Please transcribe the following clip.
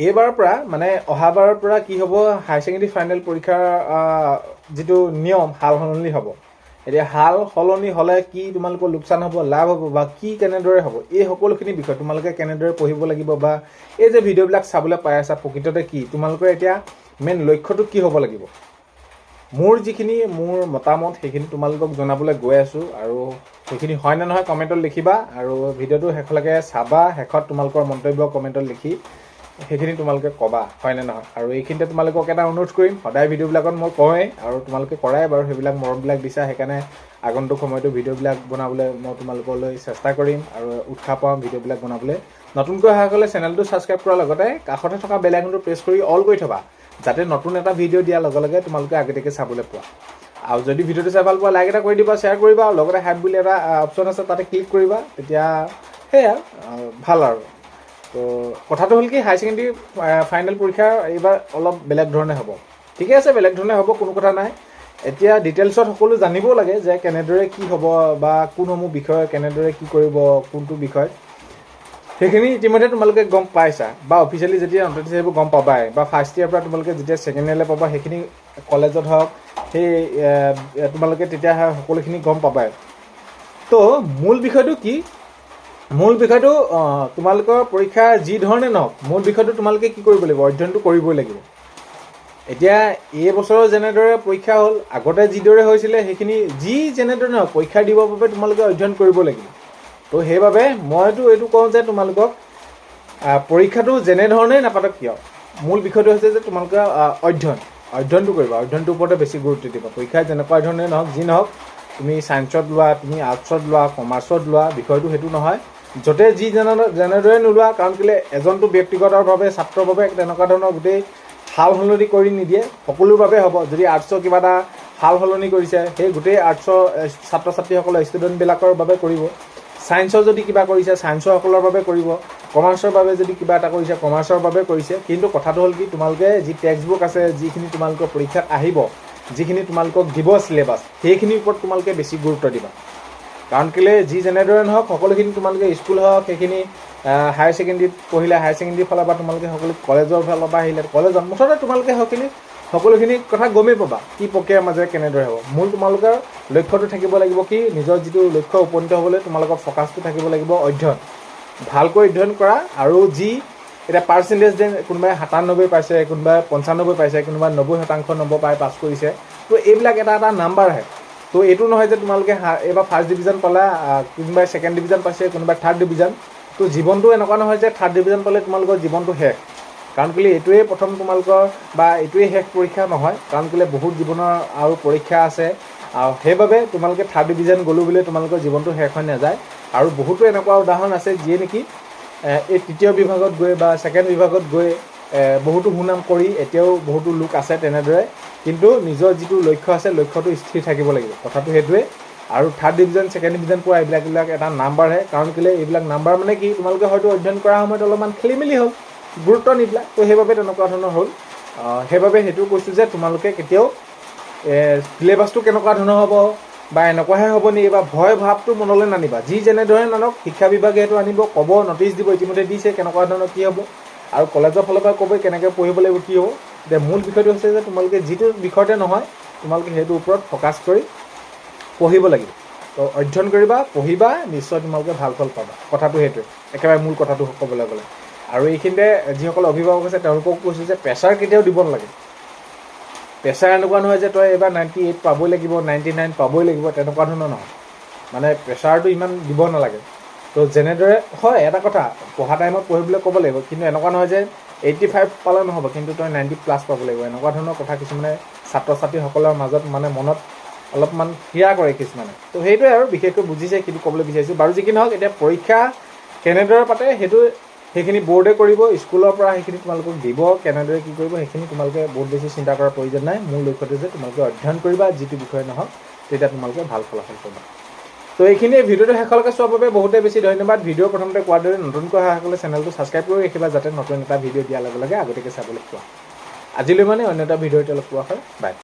এইবাৰৰ পৰা মানে অহাবাৰৰ পৰা কি হ'ব, হায়াৰ ছেকেণ্ডেৰী ফাইনেল পৰীক্ষাৰ যিটো নিয়ম সাল সলনি হ'ব। এতিয়া সাল সলনি হ'লে কি তোমালোকৰ লোকচান হ'ব, লাভ হ'ব বা কি কেনেদৰে হ'ব, এই সকলোখিনি বিষয় তোমালোকে কেনেদৰে পঢ়িব লাগিব বা এই যে ভিডিঅ'বিলাক চাবলৈ পাই আছা প্ৰকৃততে কি, তোমালোকৰ এতিয়া মেইন লক্ষ্যটো কি হ'ব লাগিব। মোৰ যিখিনি মোৰ মতামত সেইখিনি তোমালোকক জনাবলৈ গৈ আছোঁ, আৰু সেইখিনি হয় নে নহয় কমেণ্টত লিখিবা, আৰু ভিডিঅ'টো শেষলৈকে চাবা। শেষত তোমালোকৰ মন্তব্য কমেণ্টত লিখি সেইখিনি তোমালোকে ক'বা হয় নে নহয়। আৰু এইখিনিতে তোমালোকক এটা অনুৰোধ কৰিম, সদায় ভিডিঅ'বিলাকত মই কওঁৱেই আৰু তোমালোকে কৰাই বাৰু, সেইবিলাক মৰমবিলাক দিছা, সেইকাৰণে আগন্তুক সময়তো ভিডিঅ'বিলাক বনাবলৈ মই তোমালোকলৈ চেষ্টা কৰিম আৰু উৎসাহ পাম ভিডিঅ'বিলাক বনাবলৈ। নতুনকৈ অহাসকলে চেনেলটো ছাবস্ক্ৰাইব কৰাৰ লগতে কাষতে থকা বেল আইকনটো প্ৰেছ কৰি অল কৰি থবা, যাতে নতুন এটা ভিডিঅ' দিয়াৰ লগে লগে তোমালোকে আগতীয়াকৈ চাবলৈ পোৱা। আৰু যদি ভিডিঅ'টো চাই ভাল পোৱা লাইক এটা কৰি দিবা, শ্বেয়াৰ কৰিবা, লগতে হাইপ বুলি এটা অপশ্যন আছে তাতে ক্লিক কৰিবা, তেতিয়া সেয়া ভাল আৰু। তো কথাটো হ'ল কি, হায়াৰ ছেকেণ্ডেৰী ফাইনেল পৰীক্ষা এইবাৰ অলপ বেলেগ ধৰণে হ'ব। ঠিকে আছে, বেলেগ ধৰণে হ'ব, কোনো কথা নাই। এতিয়া ডিটেইলছত সকলো জানিবও লাগে যে কেনেদৰে কি হ'ব বা কোনসমূহ বিষয় কেনেদৰে কি কৰিব, কোনটো বিষয়, সেইখিনি ইতিমধ্যে তোমালোকে গম পাইছা বা অফিচিয়েলি যেতিয়া নটিচ আহিব গম পাবাই, বা ফাৰ্ষ্ট ইয়াৰৰ পৰা তোমালোকে যেতিয়া ছেকেণ্ড ইয়াৰলৈ পাবা সেইখিনি কলেজত হওক সেই তোমালোকে তেতিয়া সকলোখিনি গম পাবাই। তো মূল বিষয়টো কি, মূল বিষয়টো তোমালোকৰ পৰীক্ষা যি ধৰণে নহওক, মূল বিষয়টো তোমালোকে কি কৰিব লাগিব, অধ্যয়নটো কৰিবই লাগিব। এতিয়া এই বছৰৰ যেনেদৰে পৰীক্ষা হ'ল, আগতে যিদৰে হৈছিলে সেইখিনি যি যেনেদৰে নহওক পৰীক্ষা দিবৰ বাবে তোমালোকে অধ্যয়ন কৰিব লাগিব। তো সেইবাবে মইতো এইটো কওঁ যে তোমালোকক পৰীক্ষাটো যেনেধৰণেই নাপাতক কিয়, মূল বিষয়টো হৈছে যে তোমালোকে অধ্যয়নটো কৰিবা, অধ্যয়নটোৰ ওপৰতে বেছি গুৰুত্ব দিবা। পৰীক্ষা যেনেকুৱা ধৰণে নহওক, যি নহওক, তুমি ছায়েন্সত লোৱা, তুমি আৰ্টছত লোৱা, কমাৰ্চত লোৱা, বিষয়টো সেইটো নহয়, য'তে যি যেনেদৰে নোলোৱা। কাৰণ কেলৈ এজনটো ব্যক্তিগতভাৱে ছাত্ৰৰ বাবে তেনেকুৱা ধৰণৰ গোটেই সাল সলনি কৰি নিদিয়ে, সকলোৰ বাবে হ'ব। যদি আৰ্টছৰ কিবা এটা সাল সলনি কৰিছে, সেই গোটেই আৰ্টছৰ ছাত্ৰ ছাত্ৰীসকলৰ ষ্টুডেণ্টবিলাকৰ বাবে কৰিব। ছায়েন্সৰ যদি কিবা কৰিছে, ছায়েন্সৰ সকলৰ বাবে কৰিব। কমাৰ্চৰ বাবে যদি কিবা এটা কৰিছে, কমাৰ্চৰ বাবে কৰিছে। কিন্তু কথাটো হ'ল কি, তোমালোকে যি টেক্সট বুক আছে, যিখিনি তোমালোকৰ পৰীক্ষাত আহিব, যিখিনি তোমালোকক দিব চিলেবাছ, সেইখিনিৰ ওপৰত তোমালোকে বেছি গুৰুত্ব দিবা। কাৰণ কেলৈ যি যেনেদৰে নহওক সকলোখিনি তোমালোকে স্কুল হওক, সেইখিনি হায়াৰ ছেকেণ্ডেৰীত পঢ়িলে হায়াৰ ছেকেণ্ডেৰীৰ ফালৰ পৰা তোমালোকে সকলো কলেজৰ ফালৰ পৰা আহিলে কলেজত, মুঠতে তোমালোকে সকলোখিনি কথা গমেই পাবা কি প্ৰক্ৰিয়াৰ মাজেৰে কেনেদৰে হ'ব। মূল তোমালোকৰ লক্ষ্যটো থাকিব লাগিব কি, নিজৰ যিটো লক্ষ্য উপনীত হ'বলৈ তোমালোকৰ ফ'কাছটো থাকিব লাগিব অধ্যয়ন। ভালকৈ অধ্যয়ন কৰা, আৰু যি এতিয়া পাৰ্চেণ্টেজ যে কোনোবাই 97 পাইছে, কোনোবাই 95 পাইছে, কোনোবাই 90% নম্বৰ পাই পাছ কৰিছে, তো এইবিলাক এটা এটা নাম্বাৰ আহে। তো এইটো নহয় যে তোমালোকে এইবাৰ ফাৰ্ষ্ট ডিভিজন পালা, কোনোবাই ছেকেণ্ড ডিভিজন পাইছে, কোনোবাই থাৰ্ড ডিভিজন। তো জীৱনটো এনেকুৱা নহয় যে থাৰ্ড ডিভিজন পালে তোমালোকৰ জীৱনটো শেষ। কাৰণ কেলৈ এইটোৱেই প্ৰথম তোমালোকৰ বা এইটোৱেই শেষ পৰীক্ষা নহয়, কাৰণ কেলৈ বহুত জীৱনৰ আৰু পৰীক্ষা আছে। আৰু সেইবাবে তোমালোকে থাৰ্ড ডিভিজন গ'লোঁ বুলি তোমালোকৰ জীৱনটো শেষ হৈ নাযায়। আৰু বহুতো এনেকুৱা উদাহৰণ আছে যিয়ে নেকি এই তৃতীয় বিভাগত গৈ বা ছেকেণ্ড বিভাগত গৈ বহুতো সুনাম কৰি এতিয়াও বহুতো লোক আছে তেনেদৰে। কিন্তু নিজৰ যিটো লক্ষ্য আছে, লক্ষ্যটো স্থিৰ থাকিব লাগিব, কথাটো সেইটোৱে। আৰু থাৰ্ড ডিভিজন ছেকেণ্ড ডিভিজন পোৱা এইবিলাক এটা নাম্বাৰহে। কাৰণ কেলৈ এইবিলাক নাম্বাৰ মানে কি, তোমালোকে হয়তো অধ্যয়ন কৰাৰ সময়ত অলপমান খেলি মেলি হ'ল, গুৰুত্ব নিদিলা, তো সেইবাবে তেনেকুৱা ধৰণৰ হ'ল। সেইবাবে সেইটো কৈছোঁ যে তোমালোকে কেতিয়াও চিলেবাছটো কেনেকুৱা ধৰণৰ হ'ব বা এনেকুৱাহে হ'ব নেকি বা ভয় ভাৱটো মনলৈ নানিবা। যি যেনেদৰে নানক শিক্ষা বিভাগে সেইটো আনিব, ক'ব, নটিচ দিব, ইতিমধ্যে দিছে কেনেকুৱা ধৰণৰ কি হ'ব, আৰু কলেজৰ ফালৰ পৰা ক'ব কেনেকৈ পঢ়িব লাগিব, কি হ'ব। এতিয়া মূল বিষয়টো হৈছে যে তোমালোকে যিটো বিষয়তে নহয় তোমালোকে সেইটোৰ ওপৰত ফ'কাছ কৰি পঢ়িব লাগিব। তো অধ্যয়ন কৰিবা, পঢ়িবা, নিশ্চয় তোমালোকে ভাল ফল পাবা। কথাটো সেইটোৱে, একেবাৰে মূল কথাটো ক'বলৈ গ'লে। আৰু এইখিনিতে যিসকল অভিভাৱক আছে তেওঁলোকক কৈছোঁ যে প্ৰেছাৰ কেতিয়াও দিব নালাগে। প্ৰেছাৰ এনেকুৱা নহয় যে তই এইবাৰ 98 পাবই লাগিব, 99 পাবই লাগিব, তেনেকুৱা ধৰণৰ নহয়। মানে প্ৰেছাৰটো ইমান দিব নালাগে। তো যেনেদৰে হয়, এটা কথা, পঢ়া টাইমত পঢ়িবলৈ ক'ব লাগিব, কিন্তু এনেকুৱা নহয় যে 85 পালে নহ'ব কিন্তু তই 90+ পাব লাগিব, এনেকুৱা ধৰণৰ কথা কিছুমানে ছাত্ৰ ছাত্ৰীসকলৰ মাজত মানে মনত অলপমান ক্ৰিয়া কৰে কিছুমানে। তো সেইটোৱে আৰু বিশেষকৈ বুজিছে সেইটো ক'বলৈ বিচাৰিছোঁ। বাৰু যি কি নহওক, এতিয়া পৰীক্ষা কেনেদৰে পাতে সেইখিনি বৰ্ডে কৰিব, স্কুলৰ পৰা সেইখিনি তোমালোকক দিব, কেনেদৰে কি কৰিব সেইখিনি তোমালোকে বহুত বেছি চিন্তা কৰাৰ প্ৰয়োজন নাই। মূল লক্ষ্যটো যে তোমালোকে অধ্যয়ন কৰিবা, যিটো বিষয়ে নহওক, তেতিয়া তোমালোকে ভাল ফলাফল পাবা। তো এইখিনিয়ে, ভিডিঅ'টো শেষলৈকে চোৱাৰ বাবে বহুতেই বেছি ধন্যবাদ। ভিডিঅ' প্ৰথমতে কোৱাৰ দৰে নতুনকৈ অহাসকলে চেনেলটো ছাবস্ক্ৰাইব কৰি ৰাখিবা, যাতে নতুন এটা ভিডিঅ' দিয়াৰ লগে লগে আগতীয়াকৈ চাবলৈ পোৱা। আজিলৈ মানে অন্য এটা ভিডিঅ'তে লগ পোৱা হয়। বাই।